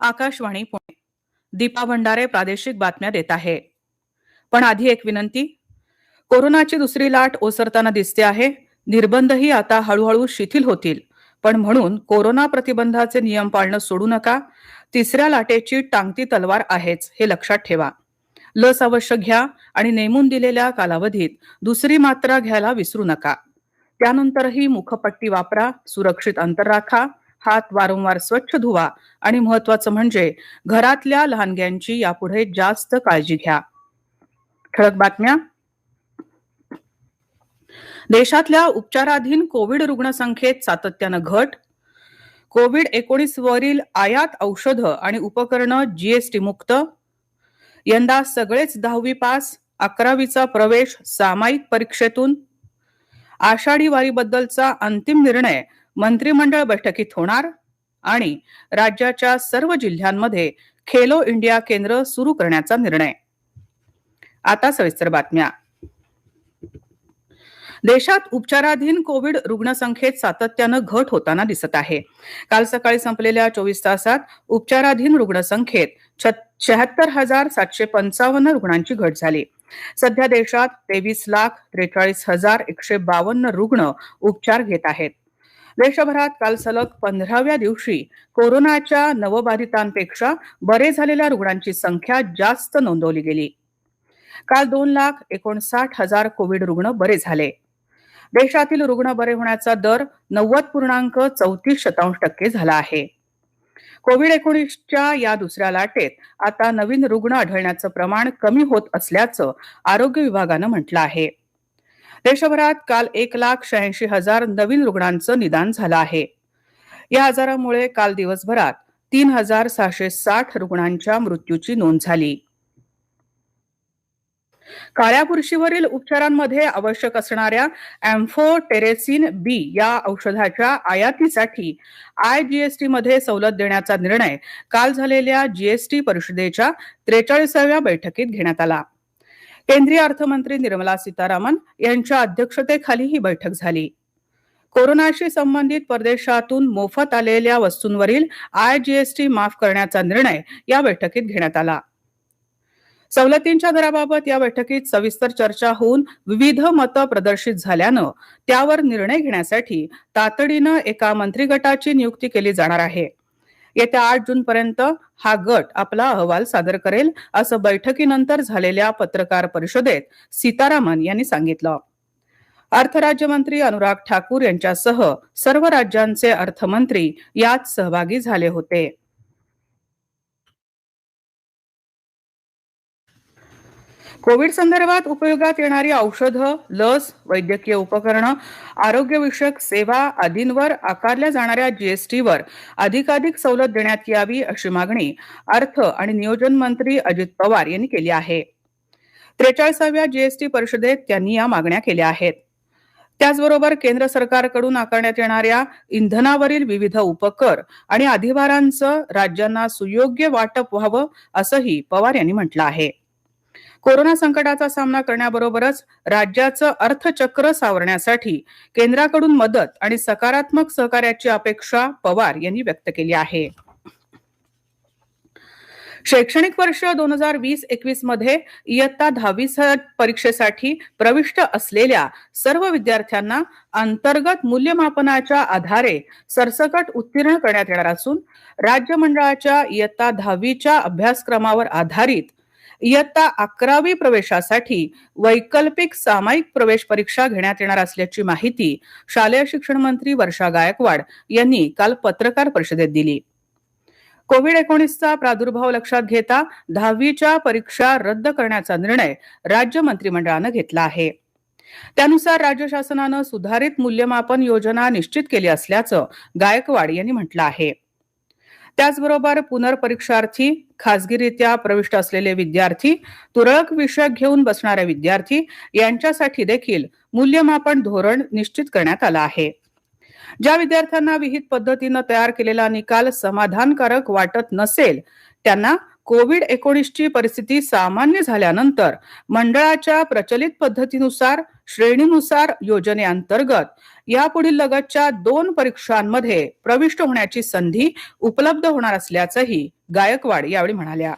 आकाशवाणी पुणे. दीपा भंडारे प्रादेशिक बातम्या देत आहे. पण आधी एक विनंती. कोरोनाची दुसरी लाट ओसरताना दिसते आहे. निर्बंधही आता हळूहळू शिथिल होतील. पण म्हणून कोरोना प्रतिबंधाचे नियम पाळणं सोडू नका. तिसऱ्या लाटेची टांगती तलवार आहेच हे लक्षात ठेवा. लस अवश्य घ्या आणि नेमून दिलेल्या कालावधीत दुसरी मात्रा घ्यायला विसरू नका. त्यानंतरही मुखपट्टी वापरा, सुरक्षित अंतर राखा, हात वारंवार स्वच्छ धुवा आणि महत्वाचं म्हणजे घरातल्या लहानग्यांची यापुढे जास्त काळजी घ्या. ठळक बातम्या. देशातल्या उपचाराधीन कोविड रुग्णसंख्येत सातत्यानं घट. कोविड-19 वरील आयात औषधं आणि उपकरणं जीएसटी मुक्त. यंदा सगळेच 10वी पास, 11वीचा प्रवेश सामायिक परीक्षेतून. आषाढी वारीबद्दलचा अंतिम निर्णय मंत्रिमंडळ बैठकीत होणार. आणि राज्याच्या सर्व जिल्ह्यांमध्ये खेलो इंडिया केंद्र सुरू करण्याचा निर्णय. आता सविस्तर बातम्या. देशात उपचाराधीन कोविड रुग्णसंख्येत सातत्यानं घट होताना दिसत आहे. काल सकाळी संपलेल्या 24 तासात उपचाराधीन रुग्णसंख्येत 76,755 रुग्णांची घट झाली. सध्या देशात 23,43,152 रुग्ण उपचार घेत आहेत. देशभरात काल सलग 15व्या दिवशी कोरोनाच्या नवबाधितांपेक्षा बरे झालेल्या रुग्णांची संख्या जास्त नोंदवली गेली. काल 2,59,000 कोविड रुग्ण बरे झाले. देशातील रुग्ण बरे होण्याचा दर 90.34% झाला आहे. कोविड-19च्या या दुसऱ्या लाटेत आता नवीन रुग्ण आढळण्याचं प्रमाण कमी होत असल्याचं आरोग्य विभागानं म्हटलं आहे. देशभरात काल 1,86,000 नवीन रुग्णांचं निदान झालं आहे. या आजारामुळे काल दिवसभरात 3,660 रुग्णांच्या मृत्यूची नोंद झाली. काळ्या बुरशीवरील उपचारांमध्ये आवश्यक असणाऱ्या एम्फोटेरेसिन बी या औषधाच्या आयातीसाठी IGST मध्ये सवलत देण्याचा निर्णय काल झालेल्या GST परिषदेच्या 43व्या बैठकीत घेण्यात आला. केंद्रीय अर्थमंत्री निर्मला सीतारामन यांच्या अध्यक्षतेखाली ही बैठक झाली. कोरोनाशी संबंधित परदेशातून मोफत आलेल्या वस्तूंवरील IGST माफ करण्याचा निर्णय या बैठकीत घेण्यात आला. सवलतींच्या दराबाबत या बैठकीत सविस्तर चर्चा होऊन विविध मतं प्रदर्शित झाल्यानं त्यावर निर्णय घेण्यासाठी तातडीनं एका मंत्री गटाची नियुक्ती केली जाणार आहे. येत्या 8 जून पर्यंत हा गट आपला अहवाल सादर करेल असं बैठकीनंतर झालेल्या पत्रकार परिषदेत सीतारामन यांनी सांगितलं. अर्थ राज्यमंत्री अनुराग ठाकूर यांच्यासह सर्व राज्यांचे अर्थमंत्री यात सहभागी झाले होते. कोविड संदर्भात उपयोगात येणारी औषधं, लस, वैद्यकीय उपकरणं, आरोग्यविषयक सेवा आदींवर आकारल्या जाणाऱ्या GSTवर अधिकाधिक सवलत देण्यात यावी अशी मागणी अर्थ आणि नियोजन मंत्री अजित पवार यांनी केली आहे. 43व्या GST परिषदेत त्यांनी या मागण्या केल्या आहेत. त्याचबरोबर केंद्र सरकारकडून आकारण्यात येणाऱ्या इंधनावरील विविध उपकर आणि अधिभारांचं राज्यांना सुयोग्य वाटप व्हावं असंही पवार यांनी म्हटलं आहे. कोरोना संकटाचा सामना करण्याबरोबरच राज्याचं अर्थचक्र सावरण्यासाठी केंद्राकडून मदत आणि सकारात्मक सहकार्याची अपेक्षा पवार यांनी व्यक्त केली आहे. शैक्षणिक वर्ष 2020-21 मध्ये इयत्ता 10वी परीक्षेसाठी प्रविष्ट असलेल्या सर्व विद्यार्थ्यांना अंतर्गत मूल्यमापनाच्या आधारे सरसकट उत्तीर्ण करण्यात येणार असून राज्य मंडळाच्या इयत्ता 10वीच्या अभ्यासक्रमावर आधारित इयत्ता 11वी प्रवेशासाठी वैकल्पिक सामायिक प्रवेश परीक्षा घेण्यात येणार असल्याची माहिती शालेय शिक्षण मंत्री वर्षा गायकवाड यांनी काल पत्रकार परिषदेत दिली. कोविड-19चा प्रादुर्भाव लक्षात घेता 10वीच्या परीक्षा रद्द करण्याचा निर्णय राज्य मंत्रिमंडळानं घेतला आहे. त्यानुसार राज्य शासनानं सुधारित मूल्यमापन योजना निश्चित केली असल्याचं गायकवाड यांनी म्हटलं आहे. त्याचबरोबर पुनर्परीक्षार्थी, खासगीरित्या प्रविष्ट असलेले विद्यार्थी, तुरळक विषय घेऊन बसणारे विद्यार्थी यांच्यासाठी देखील मूल्यमापन धोरण निश्चित करण्यात आलं आहे. ज्या विद्यार्थ्यांना विहित पद्धतीनं तयार केलेला निकाल समाधानकारक वाटत नसेल त्यांना कोविड-19ची परिस्थिती सामान्य झाल्यानंतर मंडळाच्या प्रचलित पद्धतीनुसार श्रेणीनुसार योजनेअंतर्गत यापुढील लगतच्या 2 परीक्षांमध्ये प्रविष्ट होण्याची संधी उपलब्ध होणार असल्याचंही गायकवाड यावेळी म्हणाल्या.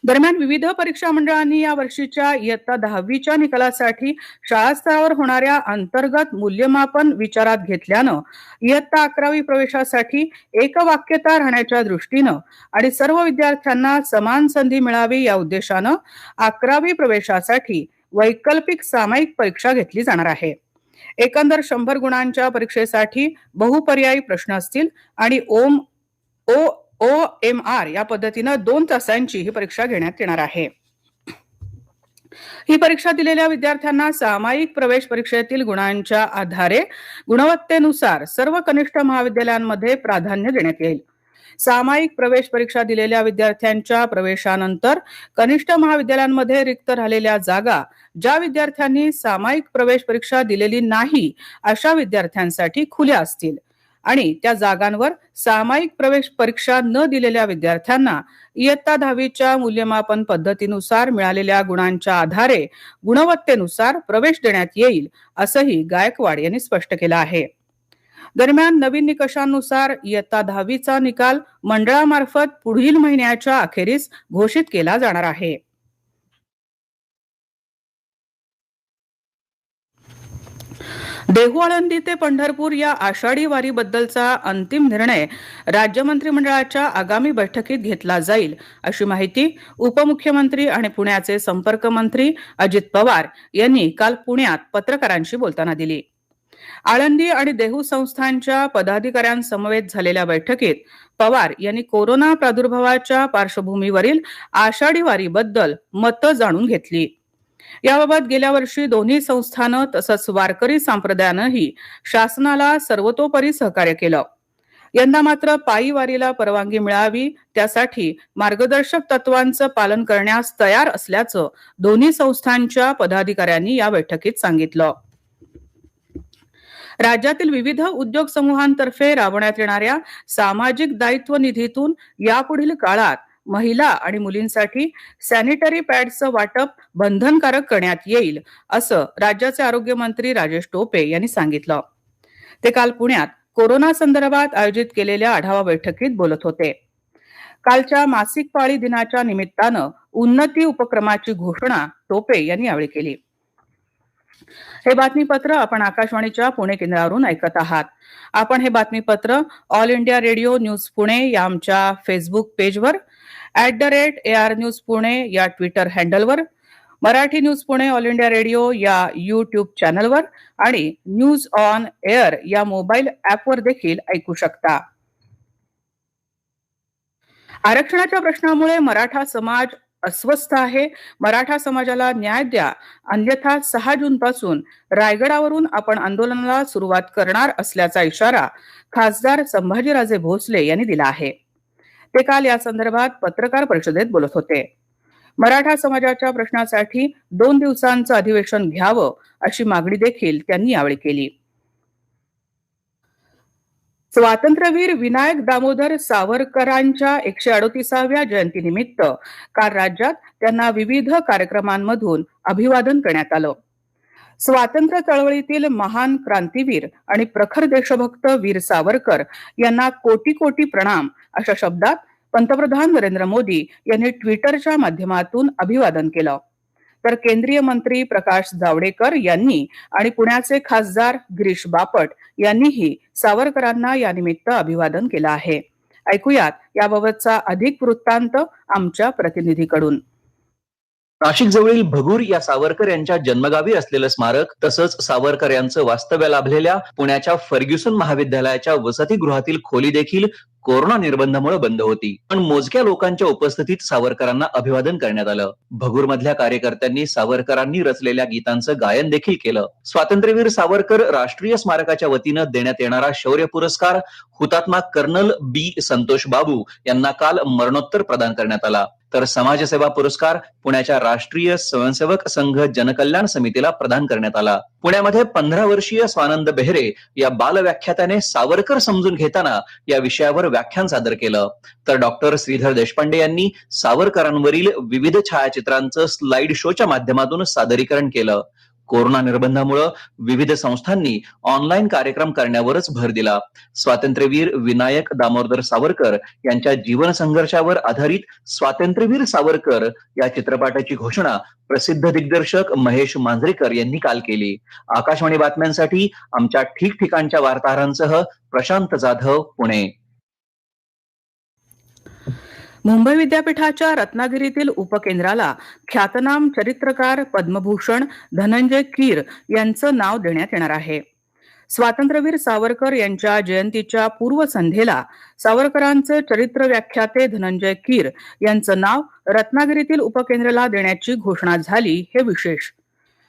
दरम्यान विविध परीक्षा मंडळांनी या वर्षीच्या इयत्ता 10वीच्या निकालासाठी शाळा स्तरावर होणाऱ्या अंतर्गत मूल्यमापन विचारात घेतल्यानं इयत्ता 11वी प्रवेशासाठी एकवाक्यता राहण्याच्या दृष्टीनं आणि सर्व विद्यार्थ्यांना समान संधी मिळावी या उद्देशानं 11वी प्रवेशासाठी वैकल्पिक सामायिक परीक्षा घेतली जाणार आहे. एकंदर 100 गुणांच्या परीक्षेसाठी बहुपर्यायी प्रश्न असतील आणि OMR या पद्धतीनं 2 तासांची ही परीक्षा घेण्यात येणार आहे. ही परीक्षा दिलेल्या विद्यार्थ्यांना सामायिक प्रवेश परीक्षेतील गुणांच्या आधारे गुणवत्तेनुसार सर्व कनिष्ठ महाविद्यालयांमध्ये प्राधान्य देण्यात येईल. सामायिक प्रवेश परीक्षा दिलेल्या विद्यार्थ्यांच्या प्रवेशानंतर कनिष्ठ महाविद्यालयांमध्ये रिक्त राहिलेल्या जागा ज्या विद्यार्थ्यांनी सामायिक प्रवेश परीक्षा दिलेली नाही अशा विद्यार्थ्यांसाठी खुल्या असतील आणि त्या जागांवर सामायिक प्रवेश परीक्षा न दिलेल्या विद्यार्थ्यांना इयत्ता 10वीच्या मूल्यमापन पद्धतीनुसार मिळालेल्या गुणांच्या आधारे गुणवत्तेनुसार प्रवेश देण्यात येईल असंही गायकवाड यांनी स्पष्ट केलं आहे. दरम्यान नवीन निकषांनुसार इयत्ता 10वीचा निकाल मंडळामार्फत पुढील महिन्याच्या अखेरीस घोषित केला जाणार आहे. देहू आळंदी ते पंढरपूर या आषाढी वारीबद्दलचा अंतिम निर्णय राज्य मंत्रिमंडळाच्या आगामी बैठकीत घेतला जाईल अशी माहिती उपमुख्यमंत्री आणि पुण्याचे संपर्क मंत्री अजित पवार यांनी काल पुण्यात पत्रकारांशी बोलताना दिली. आळंदी आणि देहू संस्थांच्या पदाधिकाऱ्यांसमवेत झालेल्या बैठकीत पवार यांनी कोरोना प्रादुर्भावाच्या पार्श्वभूमीवरील आषाढी वारीबद्दल मतं जाणून घेतली. याबाबत गेल्या वर्षी दोन्ही संस्थानं तसंच वारकरी संप्रदायानंही शासनाला सर्वतोपरी सहकार्य केलं. यंदा मात्र पायी वारीला परवानगी मिळावी त्यासाठी मार्गदर्शक तत्वांचं पालन करण्यास तयार असल्याचं दोन्ही संस्थांच्या पदाधिकाऱ्यांनी या बैठकीत सांगितलं. राज्यातील विविध उद्योग समूहांतर्फे राबवण्यात येणाऱ्या सामाजिक दायित्व निधीतून यापुढील काळात महिला आणि मुलींसाठी सॅनिटरी पॅडचं वाटप बंधनकारक करण्यात येईल असं राज्याचे आरोग्य मंत्री राजेश टोपे यांनी सांगितलं. ते काल पुण्यात कोरोना संदर्भात आयोजित केलेल्या आढावा बैठकीत बोलत होते. कालच्या मासिक पाळी दिनाच्या निमित्तानं उन्नती उपक्रमाची घोषणा टोपे यांनी यावेळी केली. हे बातमीपत्र आपण आकाशवाणीच्या पुणे केंद्रावरून ऐकत आहात. आपण हे बातमीपत्र all India radio news Pune या आमच्या फेसबुक पेजवर, @AR न्यूज पुणे या ट्विटर हँडलवर, Marathi news Pune all India radio या युट्यूब चॅनलवर आणि न्यूज ऑन एअर या मोबाईल ऍपवर देखील ऐकू शकता. आरक्षणाच्या प्रश्नामुळे मराठा समाज अस्वस्थ आहे. मराठा समाजाला न्याय द्या, अन्यथा 6 जून पासून रायगडावरून आपण आंदोलनाला सुरुवात करणार असल्याचा इशारा खासदार संभाजीराजे भोसले यांनी दिला आहे. ते काल या संदर्भात पत्रकार परिषदेत बोलत होते. मराठा समाजाच्या प्रश्नासाठी 2 दिवसांचं अधिवेशन घ्यावं अशी मागणी देखील त्यांनी यावेळी केली. स्वातंत्र्यवीर विनायक दामोदर सावरकरांच्या 138व्या जयंतीनिमित्त काल राज्यात त्यांना विविध कार्यक्रमांमधून अभिवादन करण्यात आलं. स्वातंत्र्य चळवळीतील महान क्रांतीवीर आणि प्रखर देशभक्त वीर सावरकर यांना कोटी कोटी प्रणाम अशा शब्दात पंतप्रधान नरेंद्र मोदी यांनी ट्विटरच्या माध्यमातून अभिवादन केलं. तर केंद्रीय मंत्री प्रकाश जावडेकर यांनी आणि पुण्याचे खासदार गिरीश बापट यांनीही सावरकरांना या निमित्त अभिवादन केलं आहे. ऐकूयात याबाबतचा अधिक वृत्तांत आमच्या प्रतिनिधीकडून. नाशिक जवळील भगूर या सावरकर यांच्या जन्मगावी असलेलं स्मारक तसंच सावरकर यांचं वास्तव्य लाभलेल्या पुण्याच्या फर्ग्युसन महाविद्यालयाच्या वसतिगृहातील खोली देखील कोरोना निर्बंधामुळे बंद होती. पण मोजक्या लोकांच्या उपस्थितीत सावरकरांना अभिवादन करण्यात आलं. भगूर मधल्या कार्यकर्त्यांनी सावरकरांनी रचलेल्या गीतांचं गायन देखील केलं. स्वातंत्र्यवीर सावरकर राष्ट्रीय स्मारकाच्या वतीनं देण्यात येणारा शौर्य पुरस्कार हुतात्मा कर्नल बी संतोष बाबू यांना काल मरणोत्तर प्रदान करण्यात आला. तर समाजसेवा पुरस्कार पुण्याच्या राष्ट्रीय स्वयंसेवक संघ जनकल्याण समितीला प्रदान करण्यात आला. पुण्यामध्ये 15 वर्षीय स्वानंद बेहरे या बालव्याख्यात्याने सावरकर समजून घेताना या विषयावर व्याख्यान सादर केलं. तर डॉक्टर श्रीधर देशपांडे यांनी सावरकरांवरील विविध छायाचित्रांचं स्लाइड शोच्या माध्यमातून सादरीकरण केलं. कोरोना निर्बंधामुळे विविध संस्थांनी ऑनलाईन कार्यक्रम करण्यावरच भर दिला. स्वातंत्र्यवीर विनायक दामोदर सावरकर यांच्या जीवन संघर्षावर आधारित स्वातंत्र्यवीर सावरकर या चित्रपटाची घोषणा प्रसिद्ध दिग्दर्शक महेश मांजरेकर यांनी काल केली. आकाशवाणी बातम्यांसाठी आमच्या ठिकठिकाणच्या वार्ताहरांसह प्रशांत जाधव, पुणे. मुंबई विद्यापीठाच्या रत्नागिरीतील उपकेंद्राला ख्यातनाम चरित्रकार पद्मभूषण धनंजय कीर यांचं नाव देण्यात येणार आहे. स्वातंत्र्यवीर सावरकर यांच्या जयंतीच्या पूर्वसंध्येला सावरकरांचे चरित्र व्याख्याते धनंजय कीर यांचं नाव रत्नागिरीतील उपकेंद्राला देण्याची घोषणा झाली हे विशेष.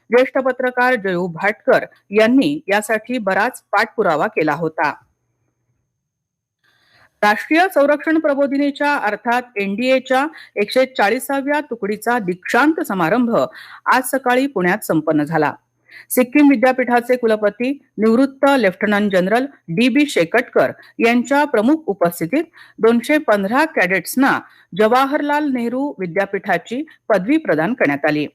ज्येष्ठ पत्रकार जयू भाटकर यांनी यासाठी बराच पाठपुरावा केला होता. राष्ट्रीय संरक्षण प्रबोधिनीच्या अर्थात एनडीएच्या 140व्या तुकडीचा दीक्षांत समारंभ आज सकाळी पुण्यात संपन्न झाला. सिक्कीम विद्यापीठाचे कुलपती निवृत्त लेफ्टनंट जनरल डी.बी. शेकटकर यांच्या प्रमुख उपस्थितीत 215 कॅडेट्सना जवाहरलाल नेहरू विद्यापीठाची पदवी प्रदान करण्यात आली.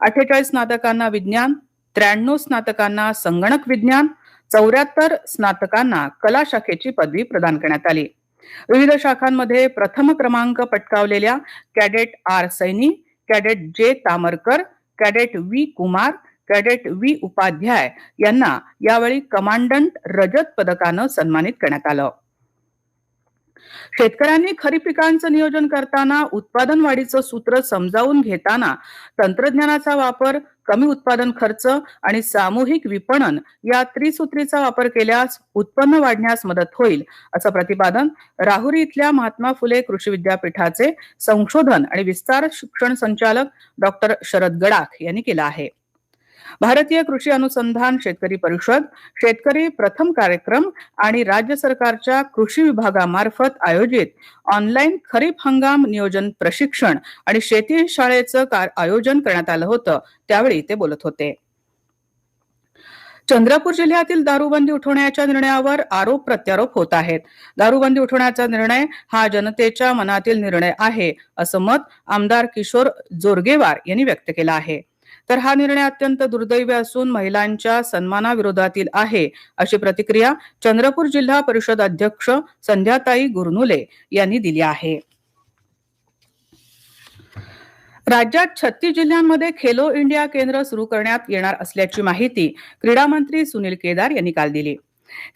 48 स्नातकांना विज्ञान, 93 स्नातकांना संगणक विज्ञान, 74 स्नातकांना कला शाखेची पदवी प्रदान करण्यात आली. विविध शाखांमध्ये प्रथम क्रमांक पटकावलेल्या cadet R Saini, cadet J Tamrakar, cadet V Kumar, cadet V Upadhyay यांना यावेळी कमांडंट रजत पदकानं सन्मानित करण्यात आलं. शेतकऱ्यांनी खरीप पिकांचं नियोजन करताना उत्पादन वाढीचं सूत्र समजावून घेताना तंत्रज्ञानाचा वापर, कमी उत्पादन खर्च आणि सामूहिक विपणन या त्रिसूत्रीचा वापर केल्यास उत्पन्न वाढण्यास मदत होईल, असं प्रतिपादन राहुरी इथल्या महात्मा फुले कृषी विद्यापीठाचे संशोधन आणि विस्तार शिक्षण संचालक डॉक्टर शरद गडाख यांनी केलं आहे. भारतीय कृषी अनुसंधान शेतकरी परिषद, शेतकरी प्रथम कार्यक्रम आणि राज्य सरकारच्या कृषी विभागामार्फत आयोजित ऑनलाईन खरीप हंगाम नियोजन प्रशिक्षण आणि शेती शाळेचं आयोजन करण्यात आलं होतं. त्यावेळी ते बोलत होते. चंद्रपूर जिल्ह्यातील दारूबंदी उठवण्याच्या निर्णयावर आरोप प्रत्यारोप होत आहेत. दारूबंदी उठवण्याचा निर्णय हा जनतेच्या मनातील निर्णय आहे, असं मत आमदार किशोर जोरगेवार यांनी व्यक्त केलं आहे. तर हा निर्णय अत्यंत दुर्दैवी असून महिलांच्या सन्मानाविरोधातील आहे, अशी प्रतिक्रिया चंद्रपूर जिल्हा परिषद अध्यक्ष संध्याताई गुरनुले यांनी दिली आहे. राज्यात 36 जिल्ह्यांमध्ये खेलो इंडिया केंद्र सुरू करण्यात येणार असल्याची माहिती क्रीडा मंत्री सुनील केदार यांनी काल दिली.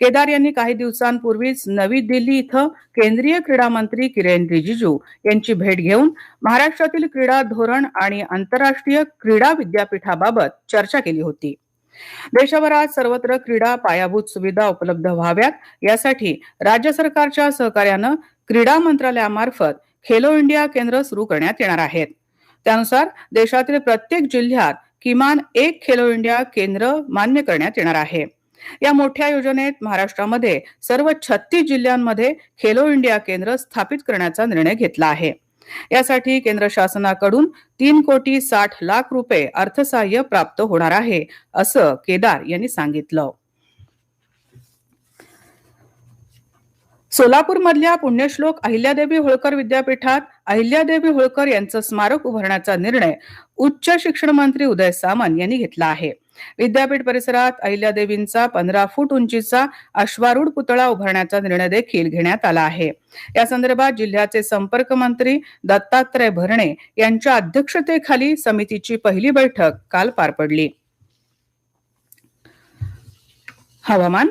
केदार यांनी काही दिवसांपूर्वीच नवी दिल्ली इथं केंद्रीय क्रीडा मंत्री किरेन रिजिजू यांची भेट घेऊन महाराष्ट्रातील क्रीडा धोरण आणि आंतरराष्ट्रीय क्रीडा विद्यापीठाबाबत चर्चा केली होती. देशभरात सर्वत्र क्रीडा पायाभूत सुविधा उपलब्ध व्हाव्यात यासाठी राज्य सरकारच्या सहकार्यानं क्रीडा मंत्रालयामार्फत खेलो इंडिया केंद्र सुरू करण्यात येणार आहेत. त्यानुसार देशातील प्रत्येक जिल्ह्यात किमान एक खेलो इंडिया केंद्र मान्य करण्यात येणार आहे. या मोठ्या योजनेत महाराष्ट्रामध्ये सर्व 36 जिल्ह्यांमध्ये खेलो इंडिया केंद्र स्थापित करण्याचा निर्णय घेतला आहे. यासाठी केंद्र शासनाकडून 3,60,00,000 रुपये अर्थसहाय्य प्राप्त होणार आहे, असं केदार यांनी सांगितलं. सोलापूर मधल्या पुण्यश्लोक अहिल्यादेवी होळकर विद्यापीठात अहिल्यादेवी होळकर यांचं स्मारक उभारण्याचा निर्णय उच्च शिक्षण मंत्री उदय सामंत यांनी घेतला आहे. विद्यापीठ परिसरात अहिल्यादेवींचा 15 फूट उंचीचा अश्वारूढ पुतळा उभारण्याचा निर्णय देखील घेण्यात आला आहे. या संदर्भात जिल्ह्याचे संपर्क मंत्री दत्तात्रय भरणे यांच्या अध्यक्षतेखाली समितीची पहिली बैठक काल पार पडली. हवामान.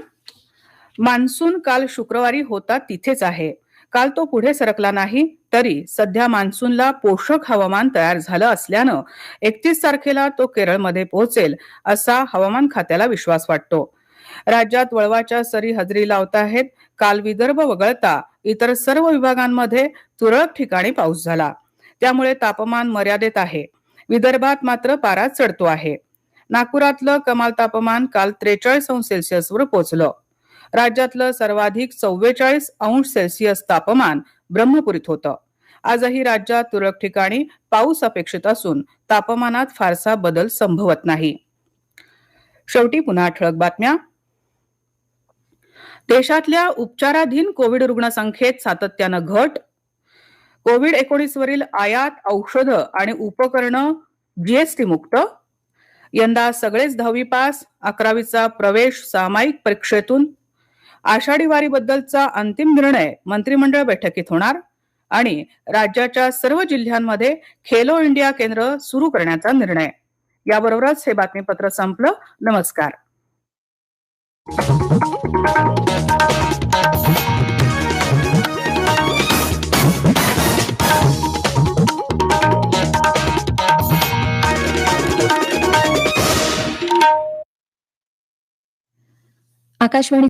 मान्सून काल शुक्रवारी होता तिथेच आहे. काल तो पुढे सरकला नाही, तरी सध्या मान्सूनला पोषक हवामान तयार झालं असल्यानं 31 तारखेला तो केरळमध्ये पोहोचेल, असा हवामान खात्याला विश्वास वाटतो. राज्यात वळवाच्या सरी हजेरी लावत आहेत. काल विदर्भ वगळता इतर सर्व विभागांमध्ये तुरळक ठिकाणी पाऊस झाला. त्यामुळे तापमान मर्यादेत आहे. विदर्भात मात्र पारा चढतो आहे. नागपुरातलं कमाल तापमान काल 43 अंश सेल्सिअसवर पोहोचलं. राज्यातलं सर्वाधिक 44 अंश सेल्सिअस तापमान ब्रह्मपुरीत होतं. आजही राज्यात तुरळक ठिकाणी पाऊस अपेक्षित असून तापमानात फारसा बदल संभवत नाही. शेवटी पुन्हा ठळक बातम्या. देशातल्या उपचाराधीन कोविड रुग्णसंख्येत सातत्यानं घट. कोविड-19 वरील आयात औषधं आणि उपकरणं जीएसटी मुक्त. यंदा सगळेच 10वी पास, 11वीचा प्रवेश सामायिक परीक्षेतून. आषाढी वारीबद्दलचा अंतिम निर्णय मंत्रिमंडळ बैठकीत होणार आणि राज्याच्या सर्व जिल्ह्यांमध्ये खेलो इंडिया केंद्र सुरू करण्याचा निर्णय. याबरोबरच हे बातमीपत्र संपलं. नमस्कार. आकाशवाणी